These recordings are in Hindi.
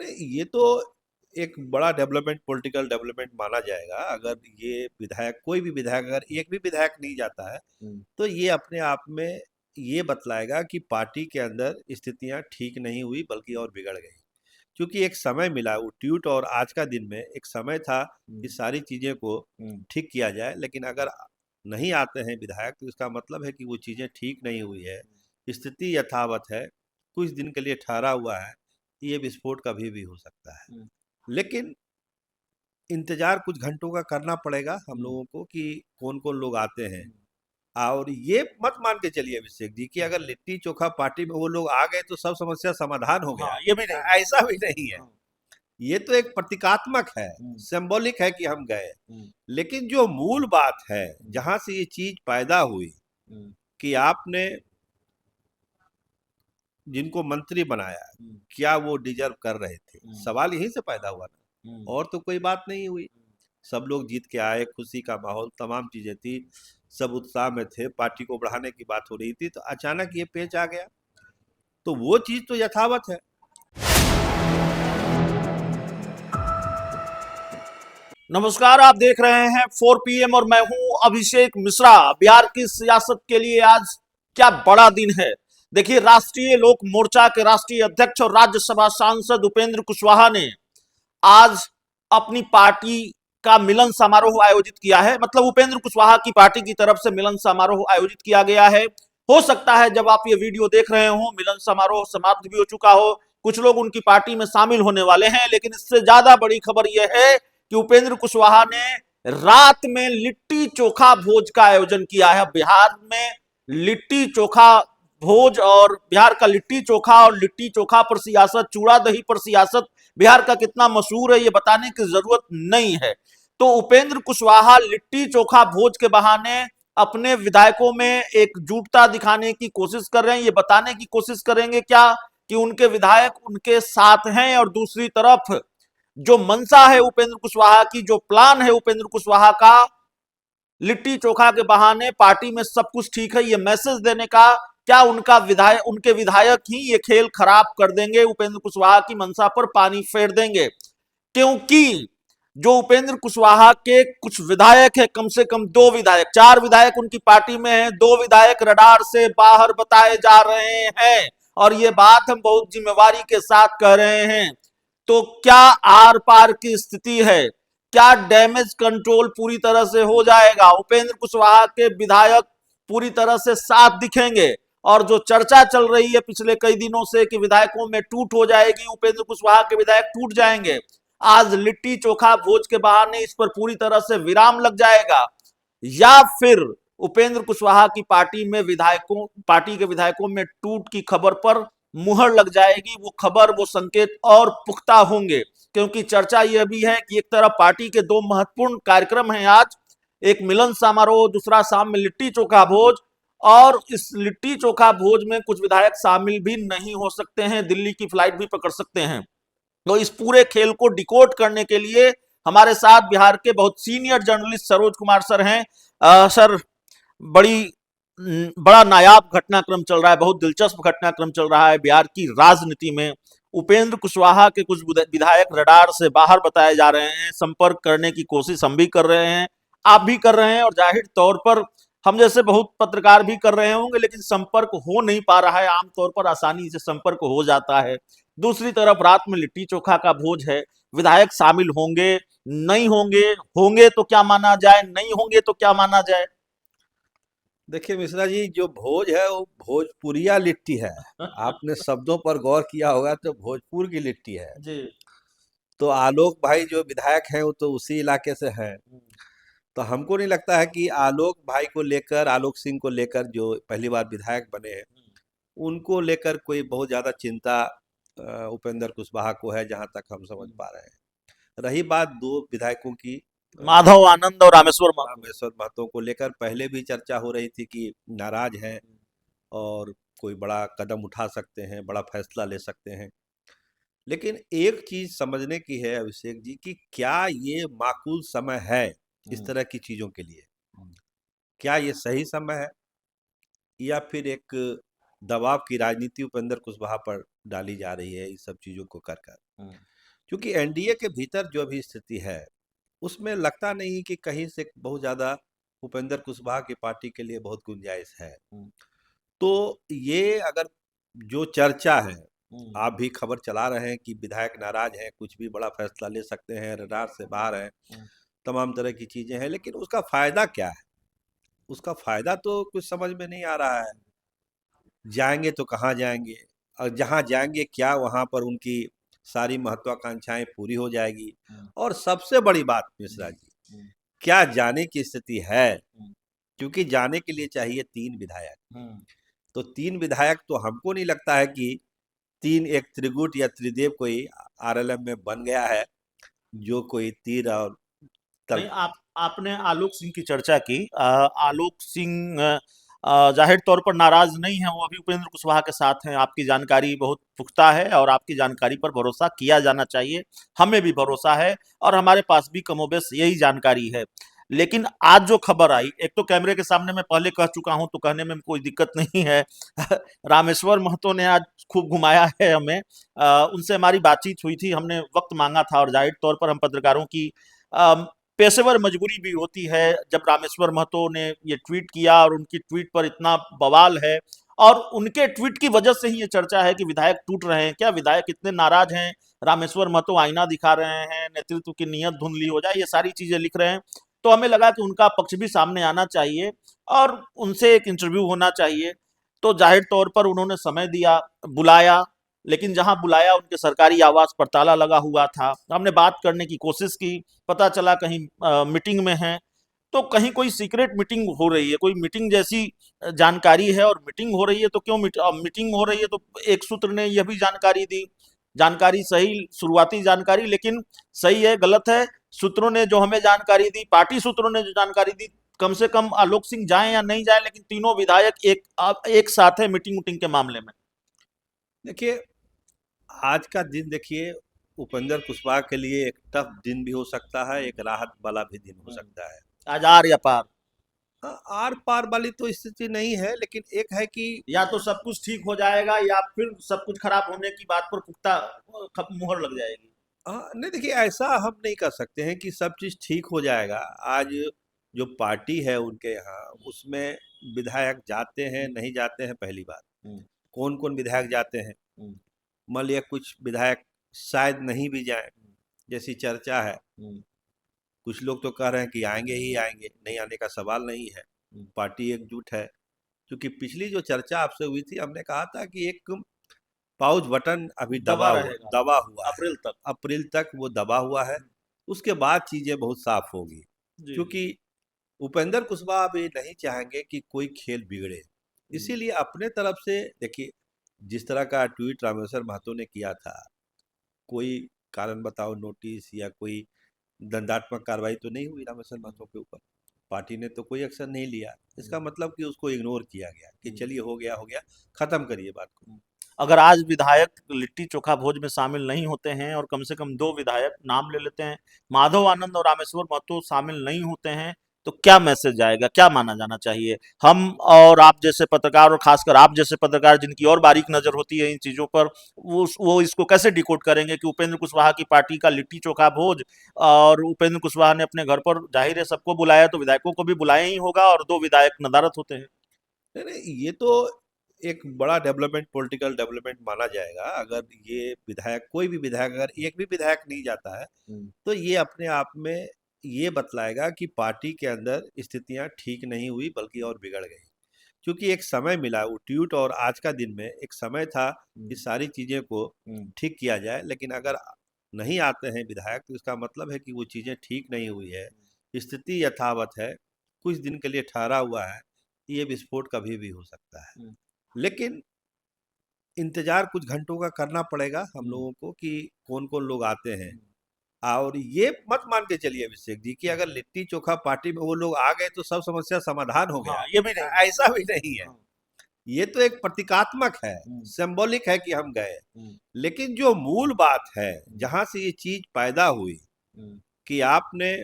नहीं, ये तो एक बड़ा डेवलपमेंट, पॉलिटिकल डेवलपमेंट माना जाएगा। अगर ये विधायक, कोई भी विधायक, अगर एक भी विधायक नहीं जाता है हम्म, तो ये अपने आप में ये बतलाएगा कि पार्टी के अंदर स्थितियां ठीक नहीं हुई बल्कि और बिगड़ गई। क्योंकि एक समय मिला, वो ट्वीट और आज का दिन में एक समय था कि हम्म, सारी चीज़ें को हम्म, ठीक किया जाए, लेकिन अगर नहीं आते हैं विधायक तो इसका मतलब है कि वो चीज़ें ठीक नहीं हुई है, स्थिति यथावत है, कुछ दिन के लिए ठहरा हुआ है। ये विस्फोट कभी भी हो सकता है, हम्म, लेकिन इंतजार कुछ घंटों का करना पड़ेगा हम हम्म, लोगों को कि कौन कौन लोग आते हैं। हम्म, और ये मत मान के चलिए अभिषेक जी कि अगर लिट्टी चोखा पार्टी में वो लोग आ गए तो सब समस्या समाधान हो हाँ गया। ये भी नहीं है। ऐसा भी नहीं है। हाँ, ये तो एक प्रतीकात्मक है, हम्म, सिंबॉलिक है कि हम गए। हम्म, लेकिन जो मूल बात है, हम्म, जहां से ये चीज पैदा हुई हम्म, कि आपने जिनको मंत्री बनाया, हम्म, क्या वो डिजर्व कर रहे थे, हम्म, सवाल यहीं से पैदा हुआ हम्म, ना। और तो कोई बात नहीं हुई। सब लोग जीत के आए, खुशी का माहौल, तमाम चीजें थी, सब उत्साह में थे, पार्टी को बढ़ाने की बात हो रही थी, तो अचानक ये पेच आ गया। तो वो चीज तो यथावत है। नमस्कार, आप देख रहे हैं 4 PM और मैं हूं अभिषेक मिश्रा। बिहार की सियासत के लिए आज क्या बड़ा दिन है। देखिए, राष्ट्रीय लोक मोर्चा के राष्ट्रीय अध्यक्ष और राज्यसभा सांसद उपेंद्र कुशवाहा ने आज अपनी पार्टी का मिलन समारोह आयोजित किया है। मतलब उपेंद्र कुशवाहा की पार्टी की तरफ से मिलन समारोह आयोजित किया गया है। हो सकता है जब आप ये वीडियो देख रहे हो मिलन समारोह समाप्त भी हो चुका हो, कुछ लोग उनकी पार्टी में शामिल होने वाले हैं। लेकिन इससे ज्यादा बड़ी खबर यह है कि उपेंद्र कुशवाहा ने रात में लिट्टी चोखा भोज का आयोजन किया है। बिहार में लिट्टी चोखा भोज और बिहार का लिट्टी चोखा और लिट्टी चोखा पर सियासत, चूड़ा दही पर सियासत बिहार का कितना मशहूर है ये बताने की जरूरत नहीं है। तो उपेंद्र कुशवाहा लिट्टी चोखा भोज के बहाने अपने विधायकों में एकजुटता दिखाने की कोशिश कर रहे हैं। ये बताने की कोशिश करेंगे क्या कि उनके विधायक उनके साथ हैं, और दूसरी तरफ जो मंशा है उपेंद्र कुशवाहा की, जो प्लान है उपेंद्र कुशवाहा का, लिट्टी चोखा के बहाने पार्टी में सब कुछ ठीक है ये मैसेज देने का, क्या उनका विधायक, उनके विधायक ही ये खेल खराब कर देंगे, उपेंद्र कुशवाहा की मंशा पर पानी फेर देंगे। क्योंकि जो उपेंद्र कुशवाहा के कुछ विधायक है, कम से कम 2 विधायक, 4 विधायक उनकी पार्टी में हैं, 2 विधायक रडार से बाहर बताए जा रहे हैं। और ये बात हम बहुत जिम्मेवारी के साथ कह रहे हैं। तो क्या आर पार की स्थिति है, क्या डैमेज कंट्रोल पूरी तरह से हो जाएगा, उपेंद्र कुशवाहा के विधायक पूरी तरह से साथ दिखेंगे। और जो चर्चा चल रही है पिछले कई दिनों से कि विधायकों में टूट हो जाएगी, उपेंद्र कुशवाहा के विधायक टूट जाएंगे, आज लिट्टी चोखा भोज के बहाने इस पर पूरी तरह से विराम लग जाएगा। या फिर उपेंद्र कुशवाहा की पार्टी में विधायकों, पार्टी के विधायकों में टूट की खबर पर मुहर लग जाएगी, वो खबर, वो संकेत और पुख्ता होंगे। क्योंकि चर्चा यह भी है कि एक तरफ पार्टी के 2 महत्वपूर्ण कार्यक्रम हैं आज, एक मिलन समारोह, दूसरा शाम में लिट्टी चोखा भोज। और इस लिट्टी चोखा भोज में कुछ विधायक शामिल भी नहीं हो सकते हैं, दिल्ली की फ्लाइट भी पकड़ सकते हैं। तो इस पूरे खेल को डिकोड करने के लिए हमारे साथ बिहार के बहुत senior journalist Saroj Kumar sir हैं। सर, बड़ी बड़ा नायाब घटनाक्रम चल रहा है, बहुत दिलचस्प घटनाक्रम चल रहा है बिहार की राजनीति में। उपेंद्र कुशवाहा के कुछ विधायक रडार से बाहर बताए जा रहे हैं, संपर्क करने की कोशिश हम भी कर रहे हैं, आप भी कर रहे हैं, और जाहिर तौर पर हम जैसे बहुत पत्रकार भी कर रहे होंगे, लेकिन संपर्क हो नहीं पा रहा है। आमतौर पर आसानी से संपर्क हो जाता है। दूसरी तरफ रात में लिट्टी चोखा का भोज है, विधायक शामिल होंगे नहीं होंगे, होंगे तो क्या माना जाए, नहीं होंगे तो क्या माना जाए। देखिए मिश्रा जी, जो भोज है वो भोजपुरिया लिट्टी है। आपने शब्दों पर गौर किया होगा तो भोजपुर की लिट्टी है। जी। तो आलोक भाई जो विधायक हैं वो तो उसी इलाके से हैं। तो हमको नहीं लगता है कि आलोक भाई को लेकर, आलोक सिंह को लेकर, जो पहली बार विधायक बने हैं, उनको लेकर कोई बहुत ज़्यादा चिंता उपेंद्र कुशवाहा को है, जहाँ तक हम समझ पा रहे हैं। रही बात दो विधायकों की, माधव आनंद और रामेश्वर महतो। रामेश्वर महतो को लेकर पहले भी चर्चा हो रही थी कि नाराज हैं और कोई बड़ा कदम उठा सकते हैं, बड़ा फैसला ले सकते हैं। लेकिन एक चीज समझने की है अभिषेक जी कि क्या ये माकूल समय है इस तरह की चीजों के लिए? क्या ये सही समय है, या फिर एक दबाव की राजनीति उपेंद्र कुशवाहा पर डाली जा रही है इस सब चीजों को कर कर। हम्म, क्योंकि एनडीए के भीतर जो भी स्थिति है उसमें लगता नहीं कि कहीं से बहुत ज्यादा उपेंद्र कुशवाहा की पार्टी के लिए बहुत गुंजाइश है। हम्म, तो ये अगर जो चर्चा है, हम्म, आप भी खबर चला रहे हैं कि विधायक नाराज हैं, कुछ भी बड़ा फैसला ले सकते हैं, रडार से बाहर हैं, हम्म, तमाम तरह की चीजें हैं, लेकिन उसका फायदा क्या है? उसका फायदा तो कुछ समझ में नहीं आ रहा है। जाएंगे तो कहाँ जाएंगे, और जहाँ जाएंगे क्या वहाँ पर उनकी सारी महत्वाकांक्षाएं पूरी हो जाएगी? हम्म, और सबसे बड़ी बात मिश्रा जी, हम्म, क्या जाने की स्थिति है? हम्म, क्योंकि जाने के लिए चाहिए 3 विधायक। हम्म, तो 3 विधायक तो हमको नहीं लगता है कि तीन एक त्रिगुट या त्रिदेव कोई आरएलएम में बन गया है, जो कोई तीर और तल। नहीं, आपने आलोक सिंह की चर्चा की। आलोक सिंह जाहिर तौर पर नाराज नहीं है, वो अभी उपेंद्र कुशवाहा के साथ हैं। आपकी जानकारी बहुत पुख्ता है और आपकी जानकारी पर भरोसा किया जाना चाहिए। हमें भी भरोसा है और हमारे पास भी कमोबेश यही जानकारी है। लेकिन आज जो खबर आई, एक तो कैमरे के सामने मैं पहले कह चुका हूं तो कहने में कोई दिक्कत नहीं है। रामेश्वर महतो ने आज खूब घुमाया है हमें। उनसे हमारी बातचीत हुई थी, हमने वक्त मांगा था और जाहिर तौर पर हम पत्रकारों की पेशेवर मजबूरी भी होती है। जब रामेश्वर महतो ने ये ट्वीट किया और उनकी ट्वीट पर इतना बवाल है और उनके ट्वीट की वजह से ही ये चर्चा है कि विधायक टूट रहे हैं, क्या विधायक इतने नाराज हैं, रामेश्वर महतो आईना दिखा रहे हैं, नेतृत्व की नीयत धुंधली हो जाए, ये सारी चीजें लिख रहे हैं। तो हमें लगा कि उनका पक्ष भी सामने आना चाहिए और उनसे एक इंटरव्यू होना चाहिए। तो जाहिर तौर पर उन्होंने समय दिया, बुलाया, लेकिन जहां बुलाया उनके सरकारी आवास पर ताला लगा हुआ था। हमने बात करने की कोशिश की, पता चला कहीं मीटिंग में है। तो कहीं कोई सीक्रेट मीटिंग हो रही है, कोई मीटिंग जैसी जानकारी है, और मीटिंग हो रही है तो क्यों मीटिंग हो रही है तो एक सूत्र ने यह भी जानकारी दी। जानकारी सही, शुरुआती जानकारी, लेकिन सही है गलत है, सूत्रों ने जो हमें जानकारी दी, पार्टी सूत्रों ने जो जानकारी दी, कम से कम आलोक सिंह जाए या नहीं जाए, लेकिन तीनों विधायक एक साथ है मीटिंग उटिंग के मामले में। देखिए, आज का दिन देखिए, उपेंद्र कुशवाहा के लिए एक टफ दिन भी हो सकता है, एक राहत वाला भी दिन हो सकता है। आज आर या पार, हाँ, आर पार वाली तो स्थिति नहीं है, लेकिन एक है कि या तो सब कुछ ठीक हो जाएगा या फिर सब कुछ खराब होने की बात पर पुख्ता मुहर लग जाएगी। नहीं देखिए, ऐसा हम नहीं कर सकते हैं कि सब चीज़ ठीक हो जाएगा। आज जो पार्टी है उनके यहाँ, उसमें विधायक जाते हैं नहीं जाते हैं पहली बात, हम्म, कौन कौन विधायक जाते हैं। हम्म, मान लिया कुछ विधायक शायद नहीं भी जाएं, जैसी चर्चा है। हम्म, कुछ लोग तो कह रहे हैं कि आएंगे ही आएंगे, नहीं आने का सवाल नहीं है। हम्म, पार्टी एकजुट है। क्योंकि पिछली जो चर्चा आपसे हुई थी, हमने कहा था कि एक पाउच बटन अभी दबा रहेगा दबा हुआ है। अप्रैल तक। अप्रैल तक वो दबा हुआ है। उसके बाद चीजें बहुत साफ होगी। जी। क्योंकि उपेंद्र कुशवाहा भी नहीं चाहेंगे कि कोई खेल बिगड़े। हम्म, इसीलिए अपने तरफ से देखिए, जिस तरह का ट्वीट रामेश्वर महतो ने किया था, कोई कारण बताओ नोटिस या कोई दंडात्मक कार्रवाई तो नहीं हुई रामेश्वर महतो के ऊपर। पार्टी ने तो कोई एक्शन नहीं लिया। इसका मतलब कि उसको इग्नोर किया गया कि चलिए हो गया, खत्म करिए बात को। अगर आज विधायक लिट्टी चोखा भोज में शामिल नहीं होते हैं और कम से कम दो विधायक, नाम ले लेते हैं, माधव आनंद और रामेश्वर महतो शामिल नहीं होते हैं, तो क्या मैसेज जाएगा, क्या माना जाना चाहिए? हम और आप जैसे पत्रकार, और खासकर आप जैसे पत्रकार जिनकी और बारीक नजर होती है इन चीजों पर, वो इसको कैसे डिकोड करेंगे कि उपेंद्र कुशवाहा की पार्टी का लिट्टी चोखा भोज, और उपेंद्र कुशवाहा ने अपने घर पर जाहिर है सबको बुलाया तो विधायकों को भी बुलाया ही होगा, और दो विधायक नदारत होते हैं। नहीं नहीं, ये तो एक बड़ा डेवलपमेंट, पॉलिटिकल डेवलपमेंट माना जाएगा। अगर ये विधायक, कोई भी विधायक, अगर एक भी विधायक नहीं जाता है, हम्म, तो ये अपने आप में ये बतलाएगा कि पार्टी के अंदर स्थितियां ठीक नहीं हुई बल्कि और बिगड़ गई। क्योंकि एक समय मिला, वो ट्वीट और आज का दिन में एक समय था कि हम्म, सारी चीजें को हम्म, ठीक किया जाए। लेकिन अगर नहीं आते हैं विधायक, तो इसका मतलब है कि वो चीजें ठीक नहीं हुई है, स्थिति यथावत है, कुछ दिन के लिए ठहरा हुआ है। ये विस्फोट कभी भी हो सकता है। हम्म, लेकिन इंतजार कुछ घंटों का करना पड़ेगा हम हम्म, लोगों को कि कौन कौन लोग आते हैं। और ये मत मान के चलिए अभिषेक जी कि अगर लिट्टी चोखा पार्टी में वो लोग आ गए तो सब समस्या समाधान हो हाँ, गया। ये भी नहीं। ऐसा भी नहीं है। हाँ, ये तो एक प्रतीकात्मक है, हम्म, सिंबॉलिक है कि हम गए। हम्म, लेकिन जो मूल बात है, हम्म, जहां से ये चीज पैदा हुई हम्म, कि आपने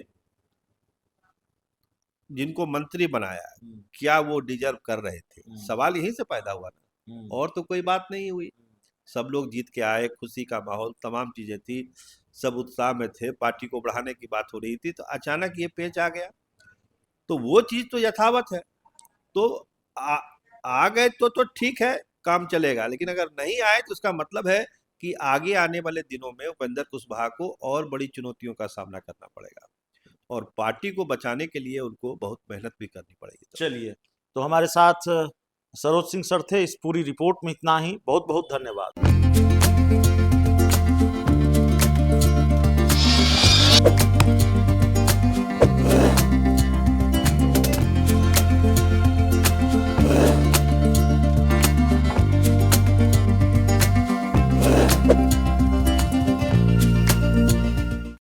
जिनको मंत्री बनाया, हम्म, क्या वो डिजर्व कर रहे थे, हम्म, सवाल यहीं से पैदा हुआ ना। हम्म, और तो कोई बात नहीं हुई। सब लोग जीत के आए, खुशी का माहौल, तमाम चीजें थी, सब उत्साह में थे, पार्टी को बढ़ाने की बात हो रही थी, तो अचानक ये पेच आ गया। तो वो चीज तो यथावत है। तो आ, आ गए तो ठीक है, काम चलेगा। लेकिन अगर नहीं आए तो उसका मतलब है कि आगे आने वाले दिनों में उपेंद्र कुशवाहा को और बड़ी चुनौतियों का सामना करना पड़ेगा, और पार्टी को बचाने के लिए उनको बहुत मेहनत भी करनी पड़ेगी। चलिए, तो हमारे साथ सरोज सिंह सर थे। इस पूरी रिपोर्ट में इतना ही। बहुत बहुत धन्यवाद।